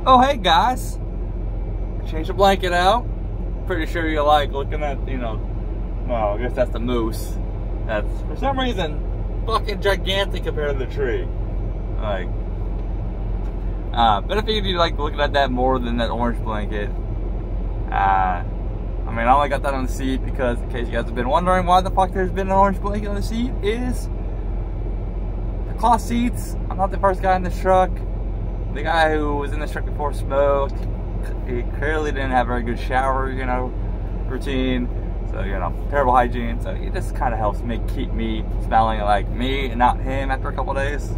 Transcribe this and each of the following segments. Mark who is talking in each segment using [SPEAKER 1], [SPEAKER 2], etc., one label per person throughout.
[SPEAKER 1] Oh, hey guys, change the blanket out. Pretty sure you like looking at, you know, well, I guess that's the moose. That's, for some reason, fucking gigantic compared to the tree. Like, but I figured you like looking at that more than that orange blanket. I mean, I only got that on the seat because, in case you guys have been wondering why the fuck there's been an orange blanket on the seat, is the cloth seats. I'm not the first guy in this truck. The guy who was in this truck before smoked. He clearly didn't have a very good shower, you know, routine. So, you know, terrible hygiene. So it just kind of helps keep me smelling like me and not him after a couple days.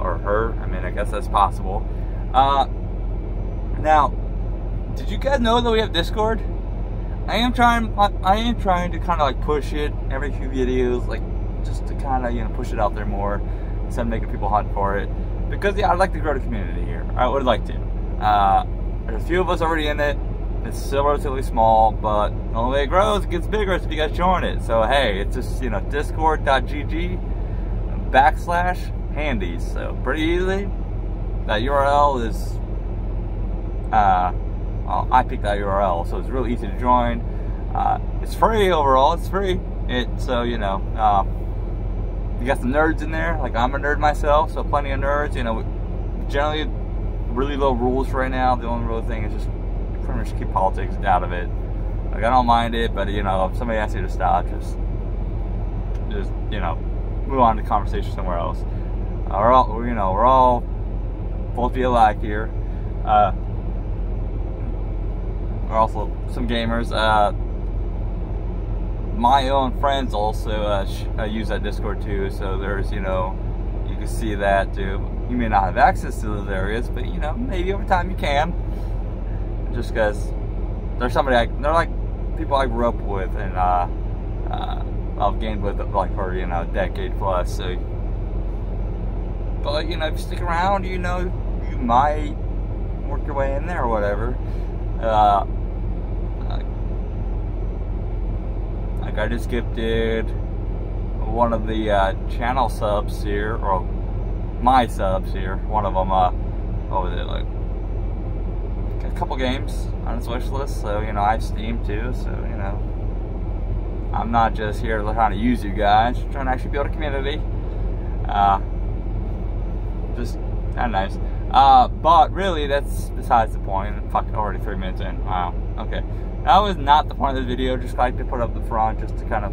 [SPEAKER 1] Or her. I mean, I guess that's possible. Now, did you guys know that we have Discord? I am trying to kind of like push it every few videos, like just to kind of, you know, push it out there more instead of making people hunt for it. Because yeah, I'd like to grow the community here. I would like to. There's a few of us already in it. It's still relatively small, but the only way it grows, it gets bigger, is if you guys join it. So hey, it's just, you know, discord.gg/handies. So pretty easy. That URL is well, I picked that URL, so it's really easy to join. It's free overall. It's free. So you know, you got some nerds in there. Like, I'm a nerd myself, so plenty of nerds. You know, generally really low rules right now. The only real thing is just pretty much keep politics out of it. Like, I don't mind it, but you know, if somebody asks you to stop, just you know, move on to conversation somewhere else. We're all, you know, we're all supposed to be alike here. We're also some gamers. My own friends also use that Discord too, so there's, you know, you can see that too. You may not have access to those areas, but you know, maybe over time you can. Just because they're they're like people I grew up with and I've gamed with like for, you know, a decade plus. So, but you know, if you stick around, you know, you might work your way in there or whatever. Like I just gifted one of the channel subs here, or my subs here, one of them, what was it, like a couple games on his wish list. So, you know, I have Steam too, so, you know, I'm not just here trying to use you guys, I'm trying to actually build a community. Just kind of nice. But really, that's besides the point. Fuck, already 3 minutes in. Wow. Okay. That was not the point of the video. Just like to put up the front, just to kind of.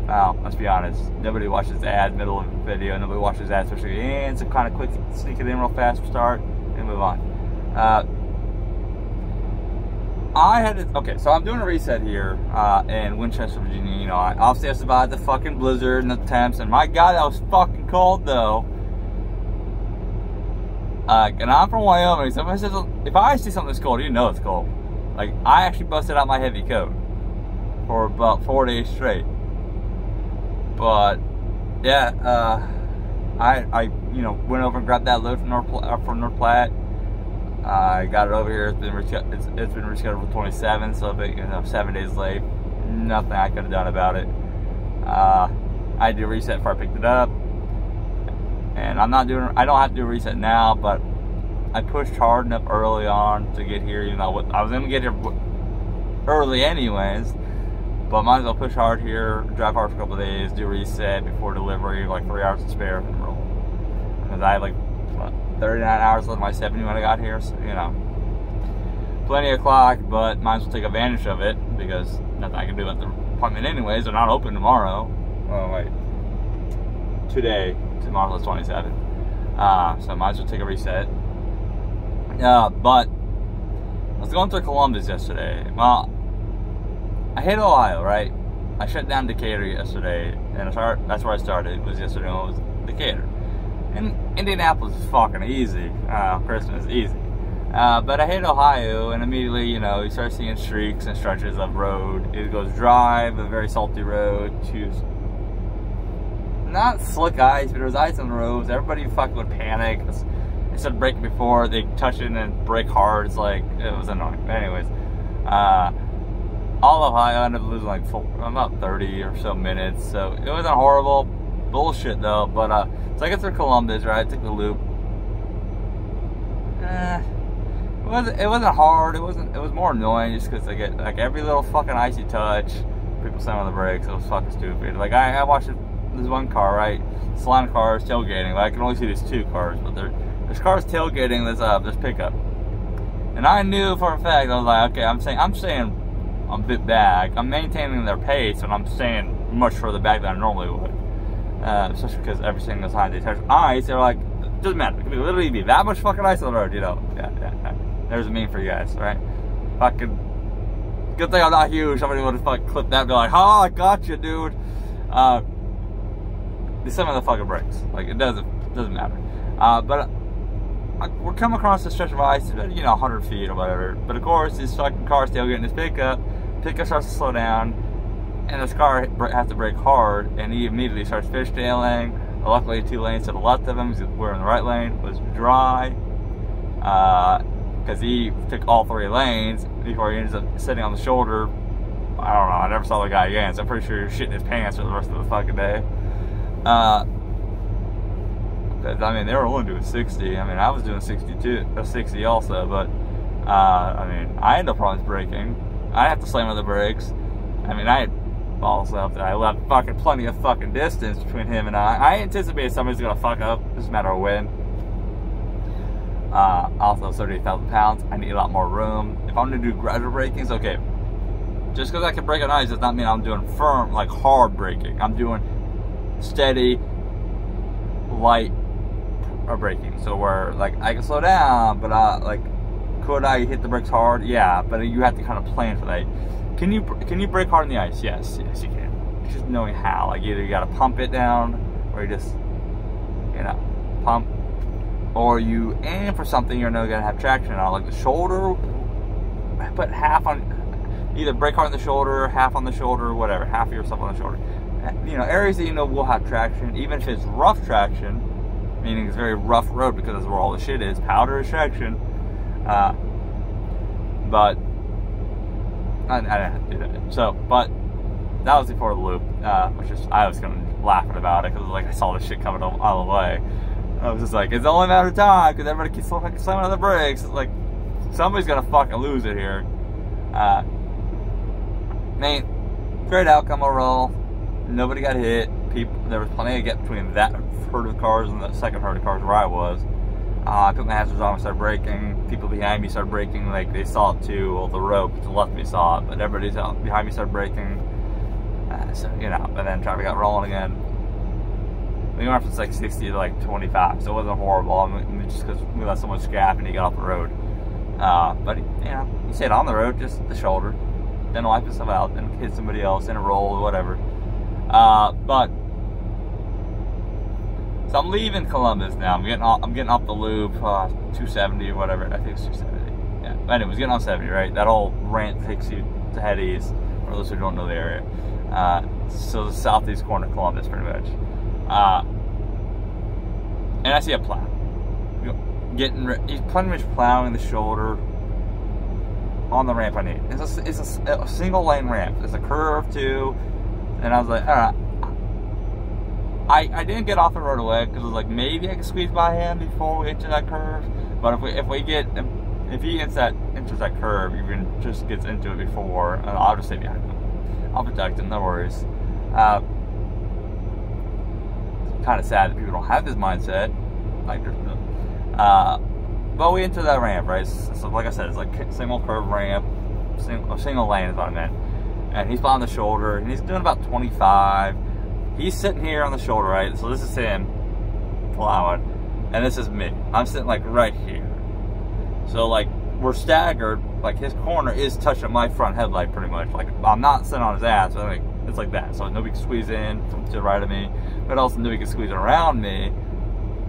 [SPEAKER 1] Wow. Let's be honest. Nobody watches ads middle of the video. Nobody watches ads especially in. So kind of quick, sneak it in real fast, start, and move on. Okay, so I'm doing a reset here in Winchester, Virginia. You know, obviously I survived the fucking blizzard and the temps, and my God, that was fucking cold though. And I'm from Wyoming, so if I see something that's cold, you know it's cold. Like, I actually busted out my heavy coat for about 4 days straight. But yeah, I you know, went over and grabbed that load from North Platte. I got it over here. It's been rescheduled for 27, so you know, 7 days late. Nothing I could have done about it. I did a reset before I picked it up. And I don't have to do a reset now, but I pushed hard enough early on to get here. You know, I was going to get here early anyways, but might as well push hard here, drive hard for a couple of days, do a reset before delivery, like 3 hours to spare, and roll. Because I had like, what, 39 hours left of my 70 when I got here, so, you know, plenty of clock, but might as well take advantage of it, because nothing I can do at the appointment anyways. They're not open tomorrow. Oh, wait. Tomorrow's the 27th. So I might as well take a reset. But I was going through Columbus yesterday. Well, I hit Ohio, right? I shut down Decatur yesterday, and that's where I started. It was yesterday. It was Decatur. And Indianapolis is fucking easy. Christmas is easy. But I hit Ohio, and immediately, you know, you start seeing streaks and stretches of road. It goes dry, a very salty road, to not slick ice, but there was ice on the roads. Everybody fucking would panic. Instead of braking before, they touch it and then brake hard. It's like, it was annoying. But anyways, all of Ohio ended up losing like about 30 or so minutes. So it wasn't horrible. Bullshit though. But so I get through Columbus, right? I took the loop. It wasn't hard. It was more annoying just because I get like every little fucking icy touch. People slam on the brakes. It was fucking stupid. Like I watched this one car, right? This line of cars tailgating. Like, I can only see these 2 cars, but there's cars tailgating this pickup. And I knew for a fact, I was like, okay, I'm saying I'm a bit back. I'm maintaining their pace, and I'm staying much further back than I normally would. Especially because every single time they touch ice, they're like, it doesn't matter. It could literally be that much fucking ice on the road, you know. Yeah. There's a meme for you guys, right? Fucking good thing I'm not huge. Somebody would have fucking clipped that and be like, oh, I got you, dude. Some of the fucking brakes. Like, it doesn't matter. But we're coming across a stretch of ice, you know, 100 feet or whatever. But of course, this fucking car still getting this pickup. Pickup starts to slow down, and this car has to brake hard, and he immediately starts fishtailing. Luckily, 2 lanes to the left of him, we're in the right lane, was dry. Because he took all 3 lanes before he ends up sitting on the shoulder. I don't know, I never saw the guy again, so I'm pretty sure he was shitting his pants for the rest of the fucking day. I mean, they were only doing 60. I mean, I was doing 60 also, but I mean, I had no problems braking. I have to slam on the brakes. I mean, I had balls up that I left fucking plenty of fucking distance between him and I. I anticipated somebody's gonna fuck up, just a matter of when. Also, 38,000 pounds, I need a lot more room. If I'm gonna do gradual braking, it's okay. Just because I can brake on ice does not mean I'm doing firm, like hard braking. I'm doing steady, light braking. So where, like, I can slow down, but like, could I hit the brakes hard? Yeah, but you have to kind of plan for that. Can you brake hard on the ice? Yes, you can. It's just knowing how. Like, either you gotta pump it down, or you just, you know, pump, or you aim for something you're not gonna have traction on, like the shoulder. Put half on, either brake hard on the shoulder, half on the shoulder, whatever, half of yourself on the shoulder. You know, areas that you know will have traction, even if it's rough traction, meaning it's very rough road because that's where all the shit is. Powder is traction. But I didn't have to do that. So, but that was before the loop, which is, I was kind of laughing about it because like I saw this shit coming all the way. I was just like, it's only a matter of time because everybody keeps slamming on the brakes. It's like, somebody's gonna fucking lose it here. Man, great outcome overall. Nobody got hit. There was plenty of gap between that herd of cars and the second herd of cars where I was. I put my hazards on and started braking. People behind me started braking, like they saw it too. Well, the road to the left of me saw it, but everybody behind me started braking. So, you know, and then traffic got rolling again. We went from like 60 to like 25, so it wasn't horrible. I mean, just because we let so much scrap and he got off the road. But, you know, he stayed on the road, just the shoulder. Then wipe himself out, then hit somebody else, then a roll or whatever. But so I'm leaving Columbus now. I'm getting off the loop, 270 or whatever. I think it's 270. Yeah. But anyways, getting on 70, right? That old ramp takes you to Hetty's, for those who don't know the area. So the southeast corner of Columbus, pretty much. And I see a plow. He's pretty much plowing the shoulder on the ramp I need. It's a single lane ramp. It's a curve too. And I was like, all right. I didn't get off the road away because I was like, maybe I can squeeze by him before we enter that curve. But if he enters that curve, even just gets into it before, I'll just stay behind him. I'll protect him, no worries. It's kind of sad that people don't have this mindset. Like, but we enter that ramp, right? So like I said, it's like a single curve ramp, single lane is what I meant. And he's on the shoulder, and he's doing about 25. He's sitting here on the shoulder, right? So this is him plowing, and this is me. I'm sitting like right here. So like we're staggered. Like his corner is touching my front headlight pretty much. Like I'm not sitting on his ass, but like it's like that. So nobody can squeeze in to the right of me, but also nobody can squeeze around me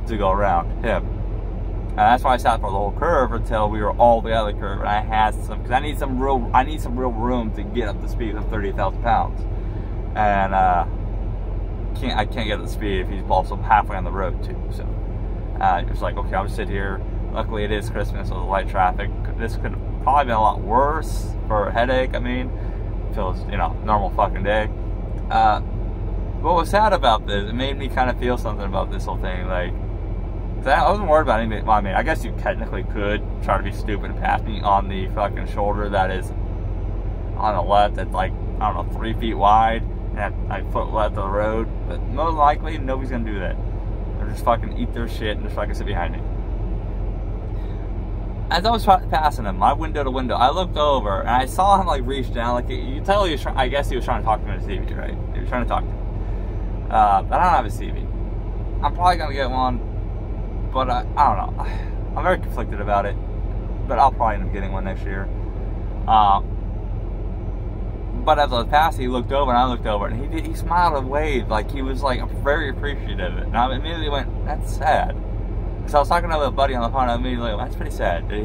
[SPEAKER 1] to go around him. And that's why I sat for the whole curve until we were all the other curve, and I had some, because I need some real room to get up to speed of 38,000 pounds, and I can't get up to speed if he's also halfway on the road too. So it was like, okay, I'll just sit here. Luckily, it is Christmas, so the light traffic. This could have probably been a lot worse for a headache. I mean, if it was, you know, normal fucking day. What was sad about this? It made me kind of feel something about this whole thing, like. I wasn't worried about anything. Well, I mean, I guess you technically could try to be stupid and pass me on the fucking shoulder that is on the left that's like, I don't know, 3 feet wide and like foot left of the road. But most likely, nobody's gonna do that. They'll just fucking eat their shit and just fucking sit behind me. As I was passing him, my window to window, I looked over and I saw him like reach down. Like you could tell he was I guess he was trying to talk to me on his TV, right? He was trying to talk to me. But I don't have a TV. I'm probably gonna get one, but I don't know. I'm very conflicted about it, but I'll probably end up getting one next year. But as I was passing, he looked over and I looked over, and he smiled and waved like he was like very appreciative of it. And I immediately went, "That's sad." So I was talking to a buddy on the phone, and I immediately went, "That's pretty sad that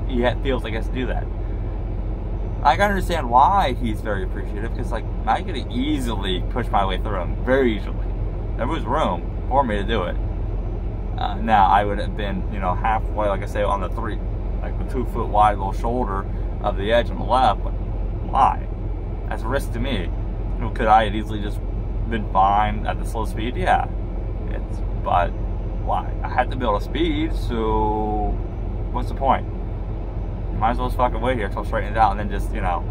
[SPEAKER 1] he feels like he has to do that." I can understand why he's very appreciative, because like I could easily push my way through him, very easily. There was room for me to do it. Now I would have been, you know, halfway, like I say, on the the 2 foot wide little shoulder of the edge on the left. But why? That's a risk to me. Could I have easily just been fine at the slow speed? Yeah. But why? I had to build a speed, so what's the point? Might as well just fucking wait here till I straighten it out and then just, you know,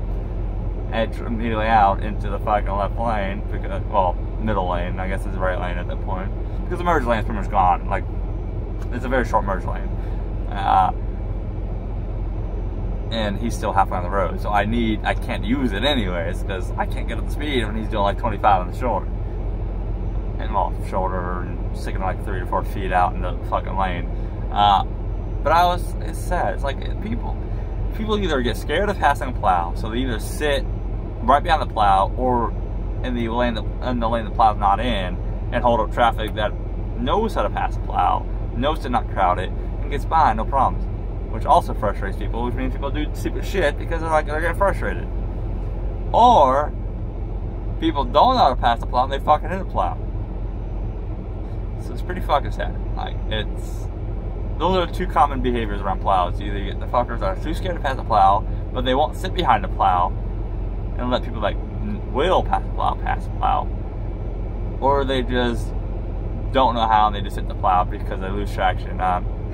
[SPEAKER 1] edge immediately out into the fucking left lane, because, well, middle lane, I guess it's the right lane at that point. Because the merge lane's pretty much gone. Like, it's a very short merge lane. And he's still halfway on the road, so I can't use it anyways, because I can't get up the speed when he's doing like 25 on the shoulder. And well, shoulder and sticking like 3 to 4 feet out in the fucking lane. But it's sad. It's like people either get scared of passing a plow, so they either sit right behind the plow or in the lane the plow's not in, and hold up traffic that knows how to pass a plow, knows to not crowd it, and gets by, no problems. Which also frustrates people, which means people do stupid shit because they're getting frustrated. Or people don't know how to pass the plow and they fucking hit a plow. So it's pretty fucking sad. Like, those are the 2 common behaviors around plows. Either you get the fuckers that are too scared to pass the plow, but they won't sit behind the plow and let people that will pass the plow, or they just don't know how and they just hit the plow because they lose traction.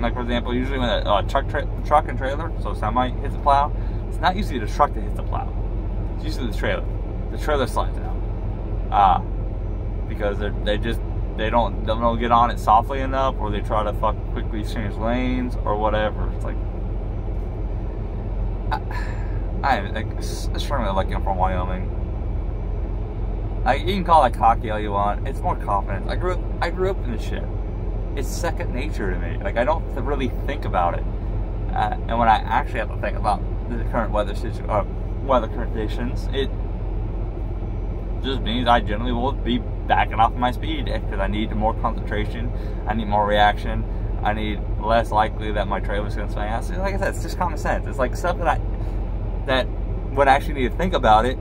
[SPEAKER 1] Like, for example, usually when a truck and trailer, so semi, hits the plow, it's not usually the truck that hits the plow. It's usually the trailer. The trailer slides out. Because they don't get on it softly enough, or they try to quickly change lanes or whatever. It's like, I'm extremely lucky I'm from Wyoming. You can call it cocky all you want. It's more confidence. I grew up in this shit. It's second nature to me. Like, I don't really think about it. And when I actually have to think about the current weather conditions, it just means I generally will be backing off my speed because I need more concentration, I need more reaction, I need less likely that my trailer's going to swing out. So like I said, it's just common sense. It's like stuff that when I actually need to think about it,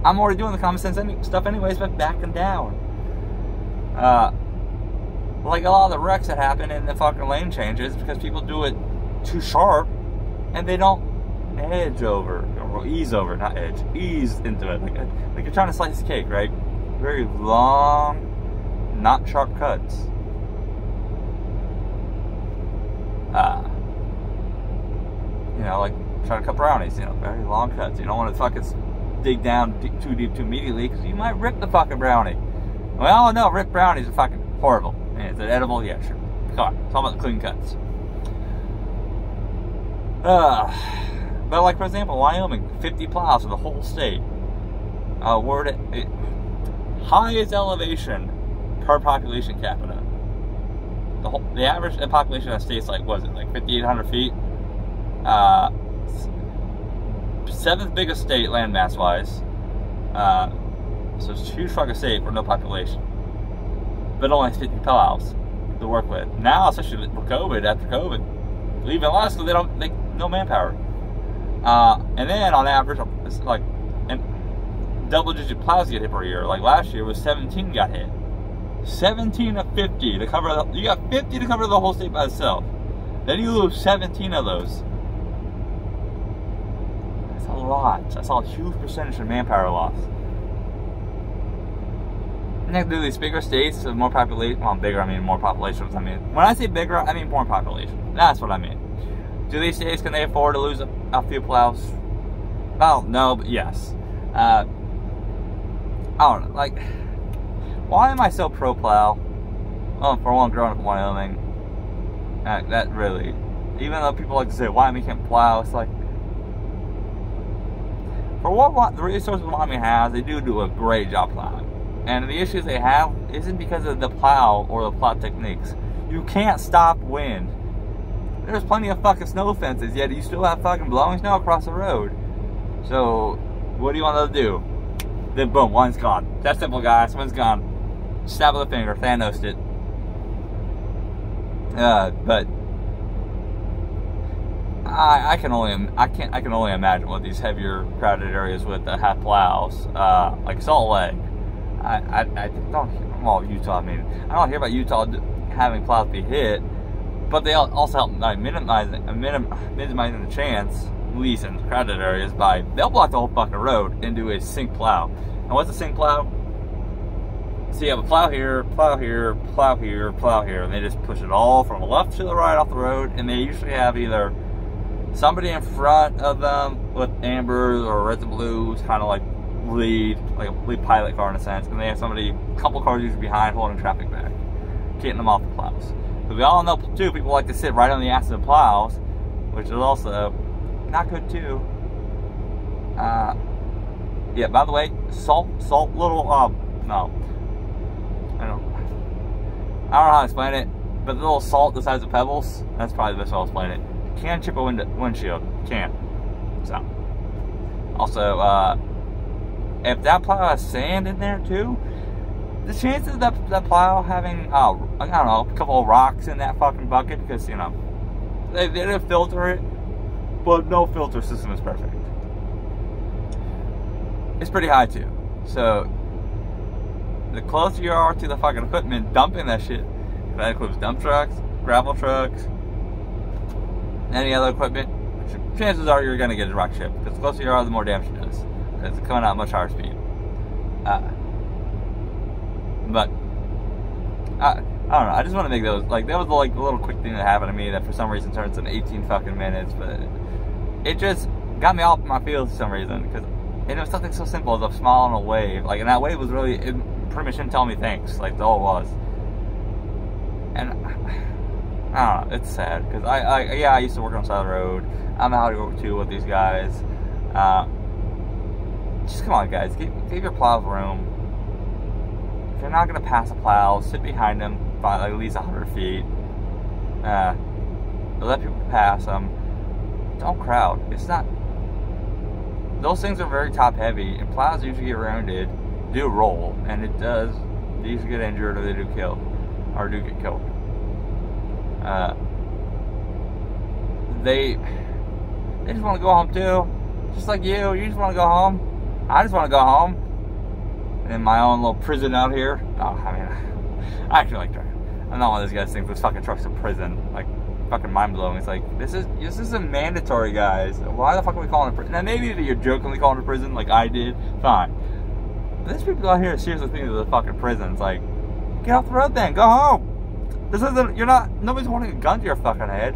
[SPEAKER 1] I'm already doing the common sense stuff anyways, but backing down. Like a lot of the wrecks that happen in the fucking lane changes because people do it too sharp and they don't edge over, or ease over, not edge, ease into it. Like you're trying to slice cake, right? Very long, not sharp cuts. You know, like trying to cut brownies, you know, very long cuts. You don't want to fucking dig down too deep too immediately because you might rip the fucking brownie. Well, no, ripped brownies are fucking horrible. Is it edible? Yeah, sure. Come on, it's all about the clean cuts. But like, for example, Wyoming, 50 plows for the whole state. Highest elevation per population capita. The average population of the state's like, what is it, like 5,800 feet? 7th biggest state landmass wise. So it's a huge fucking state for no population. But only 50 plows to work with. Now, especially for COVID, after COVID, even less because they no manpower. And then on average, it's like, and double-digit plows get hit per year. Like last year was 17 got hit. 17 of 50 to cover. You got 50 to cover the whole state by itself. Then you lose 17 of those. That's a lot. That's a huge percentage of manpower loss. And they do these bigger states with more population. Well, bigger, I mean more populations. I mean, when I say bigger, I mean more population. That's what I mean. Do these states, can they afford to lose a few plows? Well, no, but yes. I don't know, like, why am I so pro-plow? Well, for one, growing up in Wyoming, that really, even though people like to say, Wyoming can't plow, it's like, for what the resources Wyoming has, they do a great job plowing. And the issues they have isn't because of the plow or the plow techniques. You can't stop wind. There's plenty of fucking snow fences, yet you still have fucking blowing snow across the road. So, what do you want to do? Then boom, one's gone. That's simple, guys. One's gone. Snap of the finger, Thanos'd it. But I can only imagine what these heavier crowded areas with that have plows, like Salt Lake. I don't hear, well, Utah. I mean, I don't hear about Utah having plows be hit, but they also help by minimizing the chance, at least in crowded areas, by they'll block the whole fucking road and do a sync plow. And what's a sync plow? So you have a plow here, plow here, plow here, plow here, and they just push it all from the left to the right off the road, and they usually have either somebody in front of them with ambers or reds and blues, kind of like lead pilot car in a sense, and they have somebody, a couple cars usually behind, holding traffic back, getting them off the plows. But we all know too, people like to sit right on the ass of the plows, which is also not good too. Yeah, by the way, salt little, no, I don't know how to explain it, but the little salt the size of pebbles, that's probably the best way to explain it. Can chip a windshield, can. So, also, if that plow has sand in there too, the chances of that plow having, I don't know, a couple of rocks in that fucking bucket, because, you know, they didn't filter it, but no filter system is perfect. It's pretty high too. So, the closer you are to the fucking equipment dumping that shit, if that includes dump trucks, gravel trucks, any other equipment, chances are you're going to get a rock chip, because the closer you are, the more damage it does. It's coming out at much higher speed. But I don't know. I just want to make those, like, that was like a little quick thing that happened to me that for some reason turns into 18 fucking minutes, but it just got me off my feels for some reason, because it was something so simple as a smile and a wave. Like, and that wave was really, it pretty much didn't tell me thanks. Like, that's all it was. And I don't know. It's sad because I used to work on the side of the road. I'm out here too with these guys. Just come on, guys. Give your plows room. If you're not gonna pass a plow, sit behind them by like at least 100 feet. Let people pass them. Don't crowd. It's not. Those things are very top heavy, and plows usually get rounded, do roll, and it does. They usually get injured or they do kill, or do get killed. They just want to go home too, just like you. You just want to go home. I just want to go home in my own little prison out here. Oh, I mean, I actually like driving. I'm not one of those guys who thinks this fucking truck's a prison. Like, fucking mind blowing. It's like, this isn't mandatory, guys. Why the fuck are we calling it a prison? Now, maybe you're jokingly calling it a prison, like I did. Fine. But there's people out here seriously thinking of the fucking prison. It's like, get off the road then. Go home. This isn't, you're not, nobody's holding a gun to your fucking head.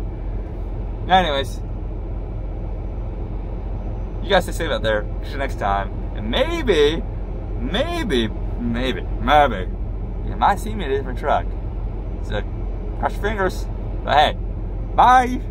[SPEAKER 1] Anyways, you guys stay safe out there. See you next time. And maybe, you might see me in a different truck. So, cross your fingers. But hey, bye.